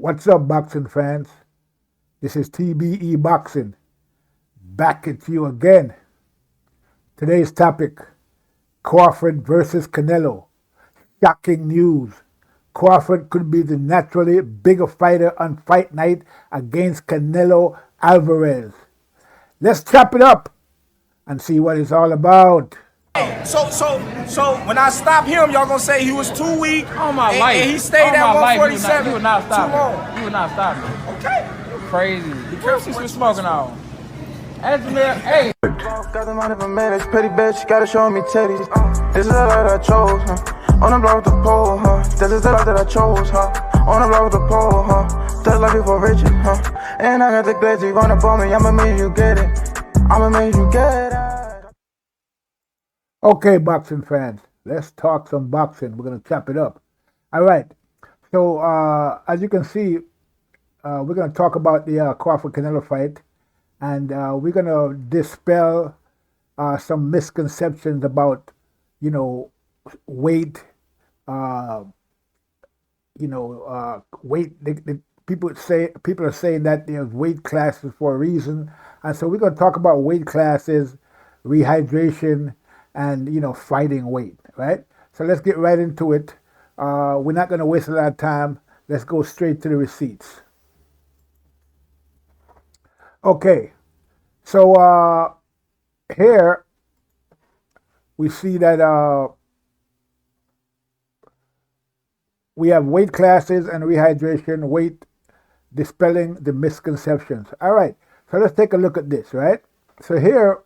What's up, boxing fans? This is TBE Boxing, back at you again. Today's topic, Crawford versus Canelo. Shocking news. Crawford could be the naturally bigger fighter on fight night against Canelo Álvarez. Let's chop it up and see what it's all about. So when I stop him, y'all gonna say he was too weak. On my life. And he stayed at 147. You would not stop too long. me. You would not stop me. Okay. You crazy. What you smoking on? Asmir, hey. Got the money for marriage, pretty bitch, gotta show me titties. This is the life that I chose, huh? On the block with the pole, huh? This is the life that I chose, huh? On the block with the pole, huh? That's life before riches, huh? And I got the glaze, you gonna ball me, I'ma make you get it. I'ma make you get it. Okay, boxing fans, let's talk some boxing. We're going to chop it up. All right. So, as you can see, we're going to talk about the Crawford-Canelo fight, and we're going to dispel some misconceptions about, weight. Weight. People are saying that there's weight classes for a reason, and so we're going to talk about weight classes, rehydration, and fighting weight, right? So let's get right into it. We're not going to waste a lot of time. Let's go straight to the receipts. Okay, so here we see that we have weight classes and rehydration, weight dispelling the misconceptions. All right, so let's take a look at this, right? So here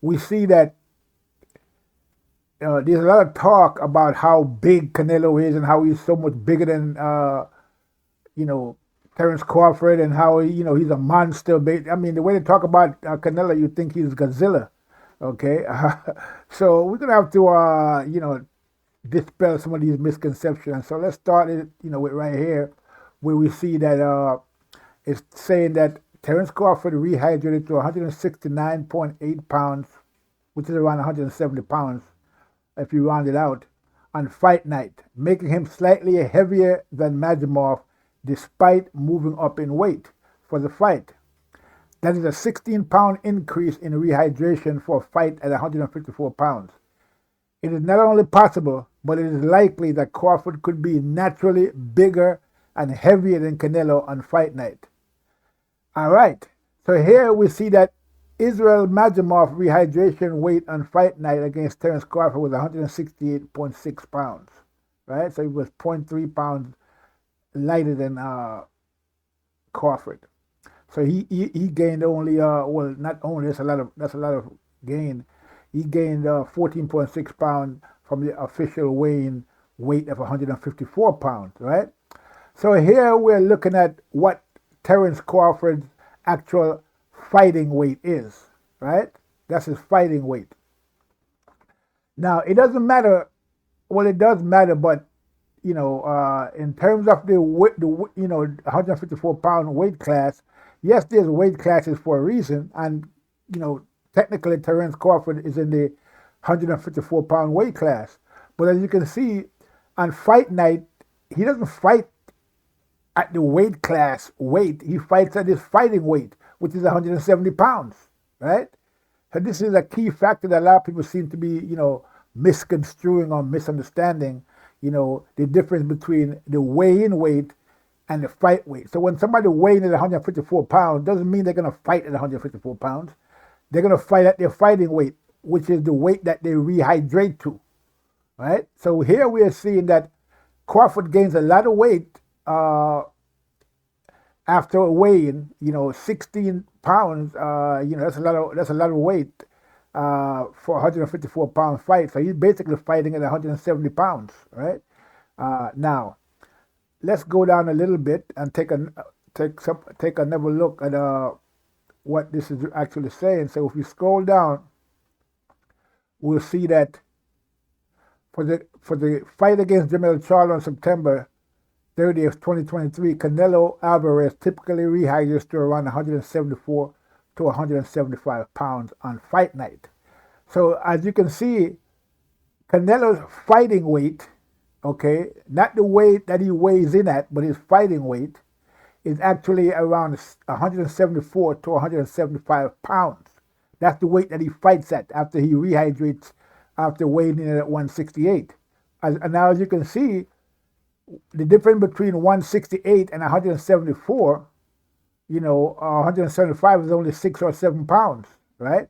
we see that there's a lot of talk about how big Canelo is and how he's so much bigger than, Terence Crawford, and how, he's a monster. I mean, the way they talk about Canelo, you think he's Godzilla, okay? So we're going to have to, dispel some of these misconceptions. So let's start it, with right here, where we see that it's saying that Terence Crawford rehydrated to 169.8 pounds, which is around 170 pounds, if you round it out, on fight night, making him slightly heavier than Madrimov despite moving up in weight for the fight. That is a 16-pound increase in rehydration for a fight at 154 pounds. It is not only possible, but it is likely that Crawford could be naturally bigger and heavier than Canelo on fight night. All right, so here we see that Israil Madrimov rehydration weight on fight night against Terence Crawford was 168.6 pounds, right? So he was 0.3 pounds lighter than Crawford. So he gained only not only that's a lot of gain. He gained 14.6 pounds from the official weighing weight of 154 pounds, right? So here we're looking at what Terence Crawford's actual fighting weight is, right? That's his fighting weight. Now, it doesn't matter. Well, it does matter, but in terms of the 154 pound weight class, yes, there's weight classes for a reason, and technically Terence Crawford is in the 154 pound weight class. But as you can see, on fight night, he doesn't fight at the weight class weight. He fights at his fighting weight, which is 170 pounds, right? So this is a key factor that a lot of people seem to be, misconstruing or misunderstanding, the difference between the weigh-in weight and the fight weight. So when somebody weighing at 154 pounds, doesn't mean they're going to fight at 154 pounds. They're going to fight at their fighting weight, which is the weight that they rehydrate to, right? So here we are seeing that Crawford gains a lot of weight after weighing, 16 pounds, that's a lot of weight for a 154 pound fight. So he's basically fighting at 170 pounds, right? Now, let's go down a little bit and take another look at what this is actually saying. So if you scroll down, we'll see that for the fight against Jermell Charlo on September 30th, 2023, Canelo Álvarez typically rehydrates to around 174 to 175 pounds on fight night. So as you can see, Canelo's fighting weight okay, not the weight that he weighs in at, but his fighting weight, is actually around 174 to 175 pounds. That's the weight that he fights at after he rehydrates, after weighing in at 168. And now, as you can see, the difference between 168 and 174, 175 is only 6 or 7 pounds, right?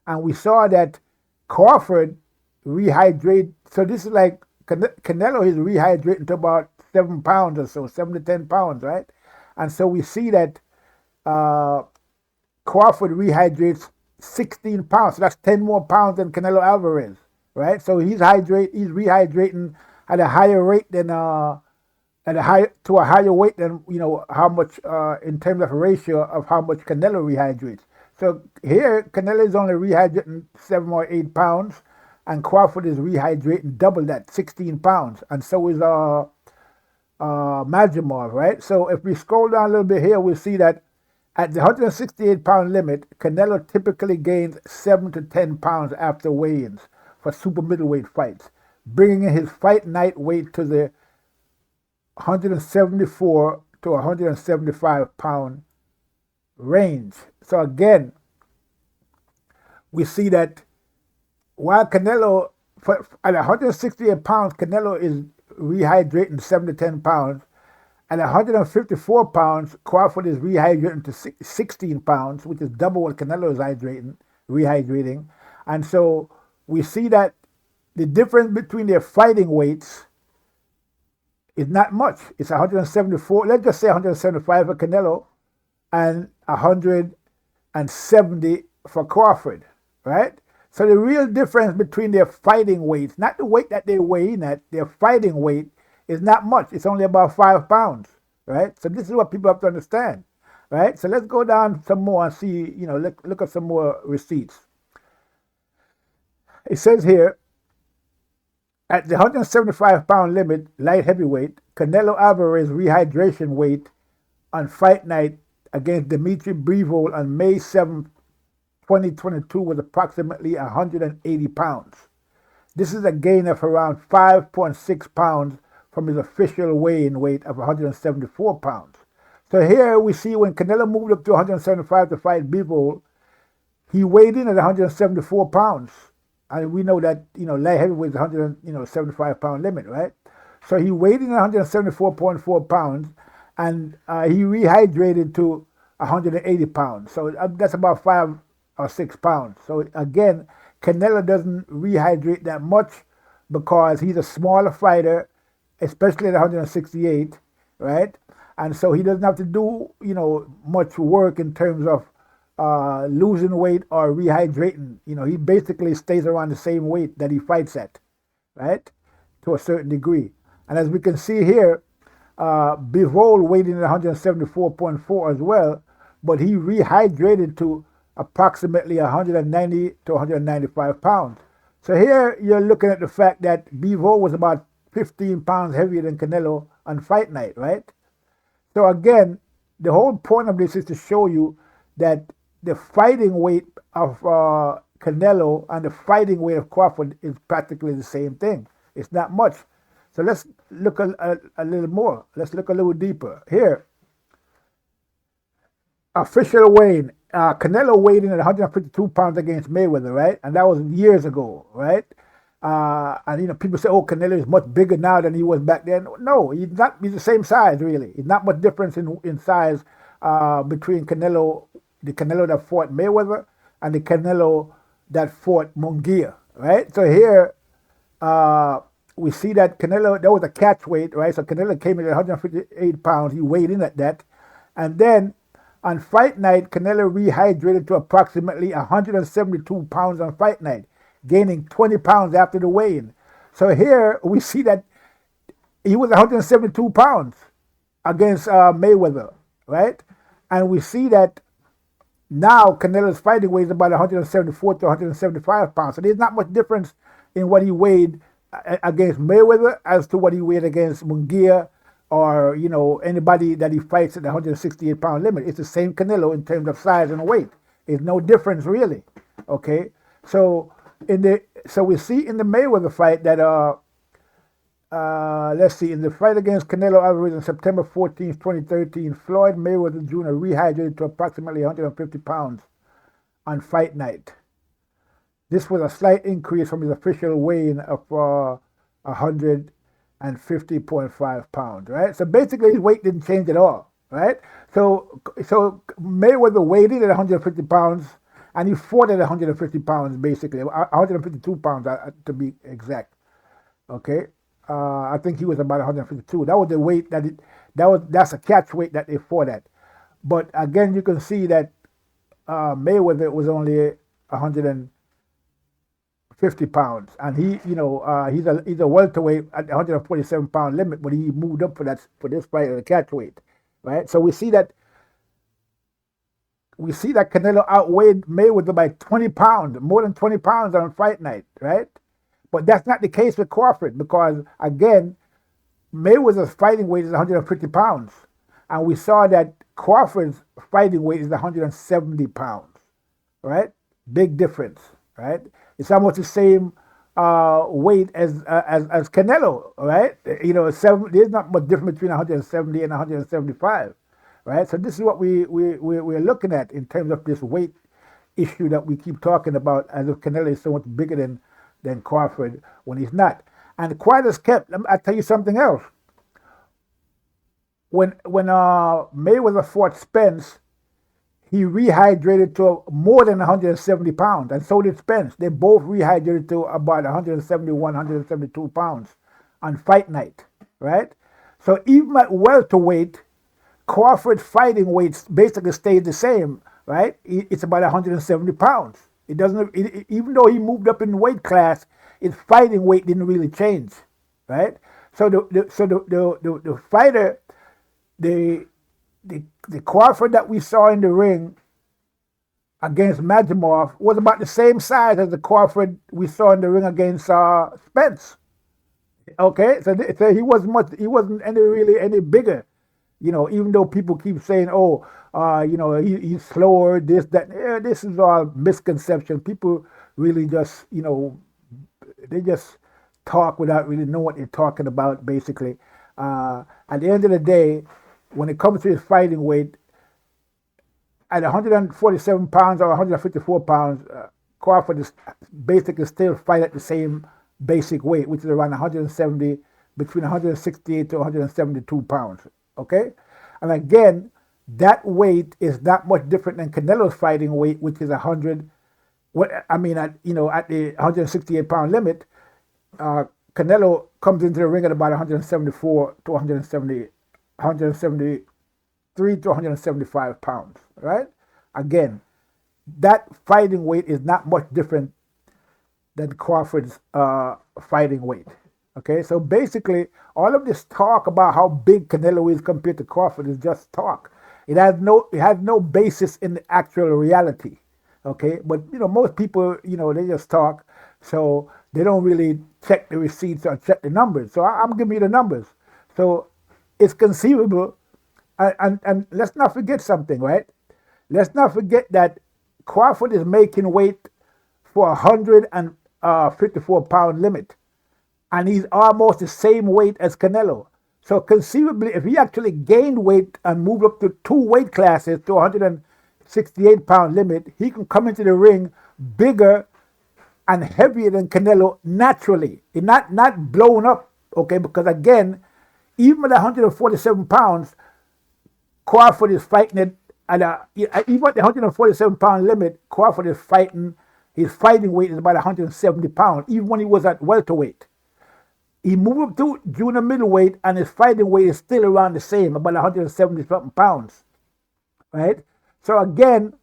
And we saw that Crawford rehydrate. So this is like Canelo is rehydrating to about 7 pounds or so, 7 to 10 pounds, right? And so we see that Crawford rehydrates 16 pounds. So that's 10 more pounds than Canelo Álvarez, right? So he's rehydrating at a higher rate than to a higher weight than how much in terms of ratio of how much Canelo rehydrates. So here Canelo is only rehydrating 7 or 8 pounds, and Crawford is rehydrating double that, 16 pounds, and so is Madrimov, right? So if we scroll down a little bit here, we'll see that at the 168-pound limit, Canelo typically gains 7 to 10 pounds after weigh-ins for super middleweight fights, bringing his fight night weight to the 174 to 175 pound range. So again, we see that while Canelo, at 168 pounds, Canelo is rehydrating 7 to 10 pounds. At 154 pounds, Crawford is rehydrating to 16 pounds, which is double what Canelo is rehydrating. And so we see that the difference between their fighting weights is not much. It's 174, let's just say 175 for Canelo and 170 for Crawford, right? So the real difference between their fighting weights, not the weight that they weigh in at, their fighting weight is not much. It's only about 5 pounds, right? So this is what people have to understand, right? So let's go down some more and see, look at some more receipts. It says here, at the 175-pound limit, light heavyweight, Canelo Álvarez rehydration weight on fight night against Dimitri Bivol on May 7, 2022 was approximately 180 pounds. This is a gain of around 5.6 pounds from his official weigh-in weight of 174 pounds. So here we see when Canelo moved up to 175 to fight Bivol, he weighed in at 174 pounds. And we know that, light heavyweight is 175-pound limit, right? So he weighed in at 174.4 pounds, and he rehydrated to 180 pounds. So that's about 5 or 6 pounds. So again, Canelo doesn't rehydrate that much because he's a smaller fighter, especially at 168, right? And so he doesn't have to do, much work in terms of losing weight or rehydrating. He basically stays around the same weight that he fights at, right? To a certain degree. And as we can see here, Bivol weighed in at 174.4 as well, but he rehydrated to approximately 190 to 195 pounds. So here you're looking at the fact that Bivol was about 15 pounds heavier than Canelo on fight night, right? So again, the whole point of this is to show you that the fighting weight of Canelo and the fighting weight of Crawford is practically the same thing. It's not much. So let's look a little more. Let's look a little deeper. Here, official weighing. Canelo weighed in at 152 pounds against Mayweather, right? And that was years ago, right? And people say, oh, Canelo is much bigger now than he was back then. No, he's not. He's the same size, really. It's not much difference in size between the Canelo that fought Mayweather and the Canelo that fought Munguia, right? So here we see that Canelo, that was a catch weight, right? So Canelo came in at 158 pounds. He weighed in at that. And then on fight night, Canelo rehydrated to approximately 172 pounds on fight night, gaining 20 pounds after the weigh-in. So here we see that he was 172 pounds against Mayweather, right? And we see that now Canelo's fighting weight is about 174 to 175 pounds. So there's not much difference in what he weighed against Mayweather as to what he weighed against Munguia or, anybody that he fights at the 168-pound limit. It's the same Canelo in terms of size and weight. There's no difference really, okay? So we see in the Mayweather fight that let's see. In the fight against Canelo Álvarez on September 14th, 2013, Floyd Mayweather Jr. rehydrated to approximately 150 pounds on fight night. This was a slight increase from his official weigh-in of 150.5 pounds, right? So basically, his weight didn't change at all, right? So Mayweather weighed in at 150 pounds, and he fought at 150 pounds, basically, 152 pounds to be exact. Okay, I think he was about 152. That was the weight that's a catch weight that they fought at. But again, you can see that Mayweather was only 150 pounds, and he's a welterweight at the 147 pound limit, but he moved up for this fight at a catch weight, right? So we see that Canelo outweighed Mayweather by 20 pounds, more than 20 pounds on fight night, right? But that's not the case with Crawford, because again, Mayweather's fighting weight is 150 pounds, and we saw that Crawford's fighting weight is 170 pounds, right? Big difference, right? It's almost the same weight as Canelo, right? There's not much difference between 170 and 175, right? So this is what we're looking at in terms of this weight issue that we keep talking about, as if Canelo is so much bigger than Crawford when he's not. And quiet as kept, I'll tell you something else. When Mayweather fought Spence, he rehydrated to more than 170 pounds, and so did Spence. They both rehydrated to about 171, 172 pounds on fight night, right? So even at welterweight, Crawford's fighting weight basically stayed the same, right? It's about 170 pounds. It doesn't, even though he moved up in weight class, his fighting weight didn't really change, right? So the fighter, the Crawford that we saw in the ring against Madrimov was about the same size as the Crawford we saw in the ring against Spence. Okay, so he wasn't any bigger. Even though people keep saying, he's slower, this, that. Yeah, this is all misconception. People really just, they just talk without really knowing what they're talking about, basically. At the end of the day, when it comes to his fighting weight, at 147 pounds or 154 pounds, Crawford is basically still fight at the same basic weight, which is around 170, between 168 to 172 pounds. Okay? And again, that weight is not much different than Canelo's fighting weight, which is 100. At the 168 pound limit, Canelo comes into the ring at about 174 to 173 to 175 pounds, right? Again, that fighting weight is not much different than Crawford's fighting weight. Okay, so basically, all of this talk about how big Canelo is compared to Crawford is just talk. It has no basis in the actual reality. Okay, but most people, they just talk, so they don't really check the receipts or check the numbers. So I'm giving you the numbers. So it's conceivable, and let's not forget something, right? Let's not forget that Crawford is making weight for 154 pound limit, and he's almost the same weight as Canelo. So conceivably, if he actually gained weight and moved up to 2 weight classes to 168 pound limit, he can come into the ring bigger and heavier than Canelo naturally, not blown up. Okay, because again, even at 147 pounds, Crawford is fighting it even at the 147 pound limit. Crawford is fighting. His fighting weight is about 170 pounds, even when he was at welterweight. He moved up to junior middleweight, and his fighting weight is still around the same, about 170 something pounds, right? So again,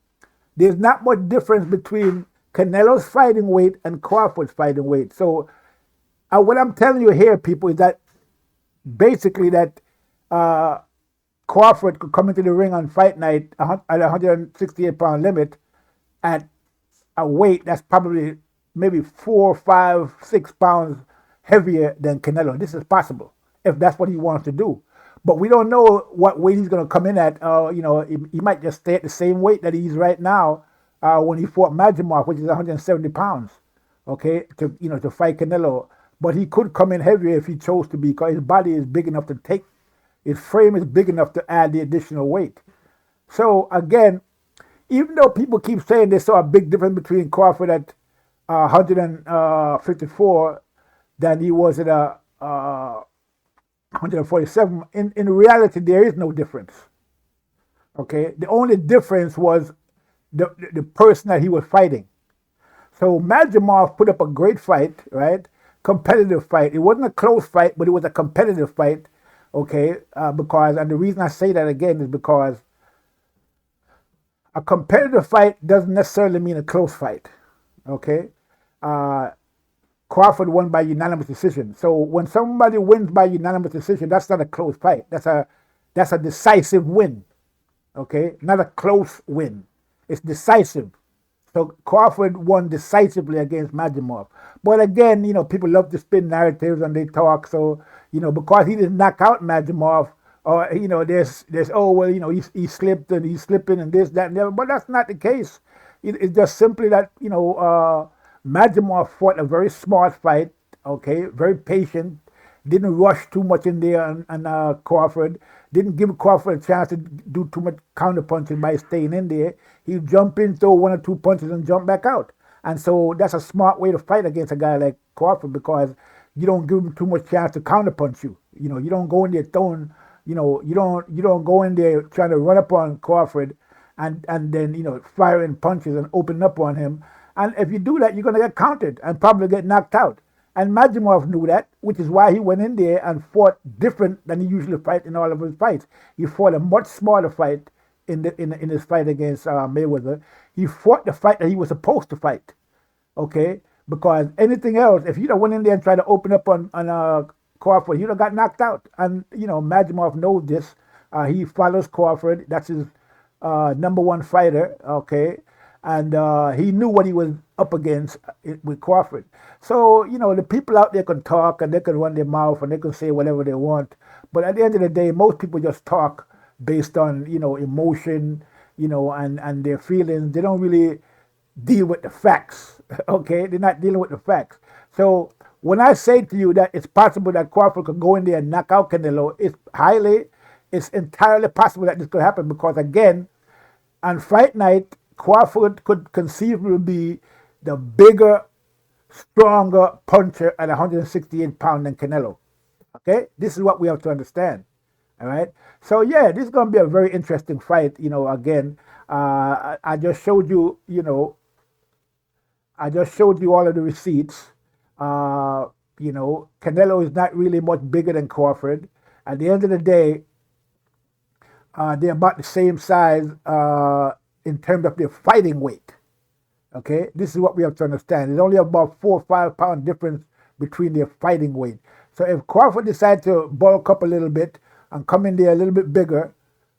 there's not much difference between Canelo's fighting weight and Crawford's fighting weight. So what I'm telling you here, people, is that basically that Crawford could come into the ring on fight night at 168 pound limit at a weight that's probably maybe 4, 5, 6 pounds heavier than Canelo. This is possible if that's what he wants to do. But we don't know what weight he's going to come in at. He might just stay at the same weight that he's right now when he fought Madrimov, which is 170 pounds. Okay, to fight Canelo. but he could come in heavier if he chose to be, because his body is big enough to take, his frame is big enough to add the additional weight. So again, even though people keep saying they saw a big difference between Crawford at 154 than he was at 147, in reality, there is no difference. Okay, the only difference was the person that he was fighting. So Madrimov put up a great fight, right? Competitive fight. It wasn't a close fight, but it was a competitive fight. Okay, because, and the reason I say that again is because a competitive fight doesn't necessarily mean a close fight. Okay, Crawford won by unanimous decision. So when somebody wins by unanimous decision, that's not a close fight. That's a decisive win. Okay, not a close win. It's decisive. So Crawford won decisively against Madrimov. But again, people love to spin narratives and they talk. So, because he didn't knock out Madrimov, or, there's oh, well, he slipped and he's slipping and this, that, and the other. But that's not the case. It's just simply that, Madrimov fought a very smart fight, okay, very patient, didn't rush too much in there, and Crawford didn't give Crawford a chance to do too much counterpunching by staying in there. He'd jump in, throw one or two punches, and jump back out. And so that's a smart way to fight against a guy like Crawford, because you don't give him too much chance to counterpunch you. You don't go in there throwing, you don't go in there trying to run up on Crawford and then, firing punches and opening up on him. And if you do that, you're going to get countered and probably get knocked out. And Madrimov knew that, which is why he went in there and fought different than he usually fights in all of his fights. He fought a much smarter fight in his fight against Mayweather. He fought the fight that he was supposed to fight, okay? Because anything else, if you'd have went in there and tried to open up on Crawford, he'd have got knocked out. And, Madrimov knows this. He follows Crawford. That's his number one fighter, okay? And he knew what he was up against with Crawford. So, the people out there can talk and they can run their mouth and they can say whatever they want. But at the end of the day, most people just talk based on, emotion, and their feelings. They don't really deal with the facts, okay? They're not dealing with the facts. So when I say to you that it's possible that Crawford could go in there and knock out Canelo, it's entirely possible that this could happen, because, again, on fight night, Crawford could conceivably be the bigger, stronger puncher at 168 pounds than Canelo. Okay? This is what we have to understand. All right? So, yeah, this is going to be a very interesting fight. Again, I just showed you, I just showed you all of the receipts. Canelo is not really much bigger than Crawford. At the end of the day, they're about the same size in terms of their fighting weight. Okay, this is what we have to understand. There's only about 4 or 5 pound difference between their fighting weight. So if Crawford decides to bulk up a little bit and come in there a little bit bigger,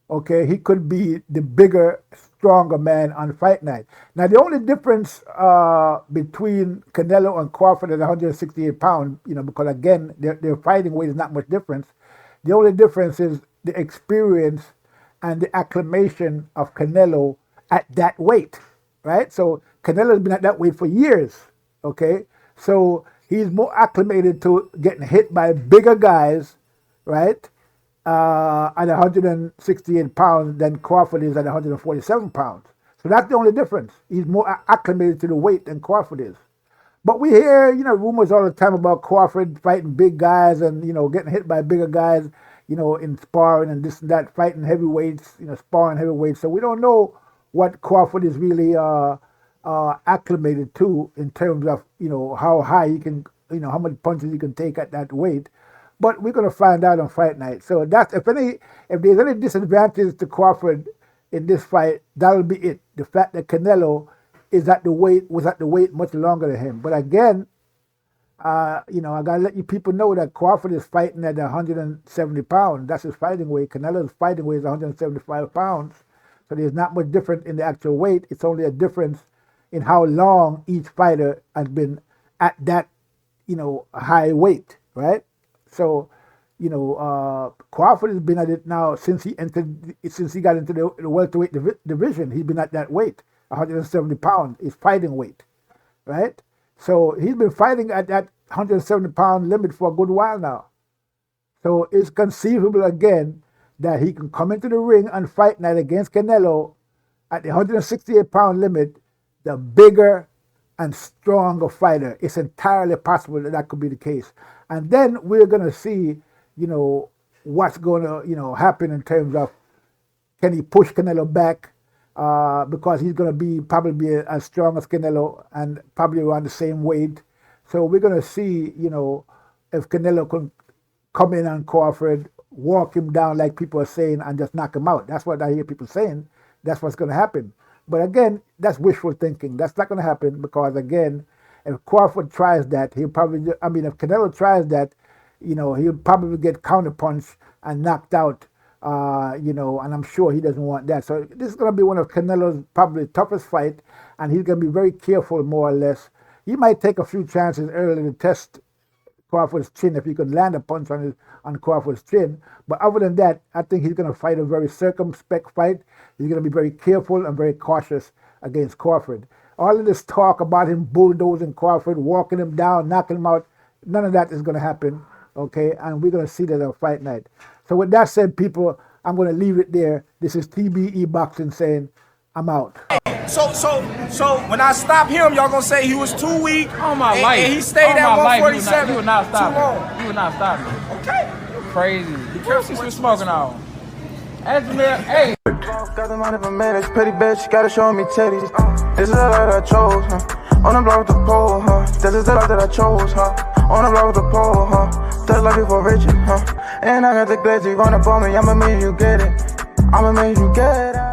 okay, he could be the bigger, stronger man on fight night. Now, the only difference between Canelo and Crawford at 168 pounds, because, again, their fighting weight is not much difference. The only difference is the experience and the acclimation of Canelo at that weight, right? So Canelo's been at that weight for years, okay? So he's more acclimated to getting hit by bigger guys, right, at 168 pounds than Crawford is at 147 pounds. So that's the only difference. He's more acclimated to the weight than Crawford is. But we hear, rumors all the time about Crawford fighting big guys and, getting hit by bigger guys, in sparring and this and that, fighting heavyweights, sparring heavyweights. So we don't know what Crawford is really acclimated to in terms of, how high he can, how many punches he can take at that weight. But we're going to find out on fight night. So that's, if there's any disadvantage to Crawford in this fight, that'll be it. The fact that Canelo was at the weight much longer than him. But again, I got to let you people know that Crawford is fighting at 170 pounds. That's his fighting weight. Canelo's fighting weight is 175 pounds. So there's not much difference in the actual weight. It's only a difference in how long each fighter has been at that, high weight, right? So, Crawford has been at it now since he got into the welterweight division. He's been at that weight, 170 pounds, his fighting weight, right? So he's been fighting at that 170-pound limit for a good while now. So it's conceivable again that he can come into the ring and fight night against Canelo at the 168-pound limit, the bigger and stronger fighter. It's entirely possible that that could be the case. And then we're going to see, what's going to, happen in terms of can he push Canelo back because he's going to be probably as strong as Canelo and probably around the same weight. So we're going to see, if Canelo can come in on Crawford, walk him down like people are saying, and just knock him out. That's what I hear people saying. That's what's going to happen. But again, that's wishful thinking. That's not going to happen because, again, if Crawford tries that, if Canelo tries that, he'll probably get counterpunched and knocked out, and I'm sure he doesn't want that. So this is going to be one of Canelo's probably toughest fight, and he's going to be very careful, more or less. He might take a few chances early to test Crawford's chin if he could land a punch on Crawford's chin. But other than that, I think he's going to fight a very circumspect fight. He's going to be very careful and very cautious against Crawford. All of this talk about him bulldozing Crawford, walking him down, knocking him out, none of that is going to happen, okay? And we're going to see that on fight night. So with that said, people, I'm going to leave it there. This is TBE Boxing saying, I'm out. So when I stop him, y'all gonna say he was too weak. On my life. And he stayed at 147. You would not stop too long. me. You would not stop me. Okay. You're crazy. What's this been smoking on? Hey. Got the money for marriage, pretty bitch, gotta show me titties. This is the life that I chose, huh? On the block with the pole, huh? This is the life that I chose, huh? On the block with the pole, huh? That's life before Richard, huh? And I got the glitzy, run up on me, I'ma make you get it. I'ma make you get it.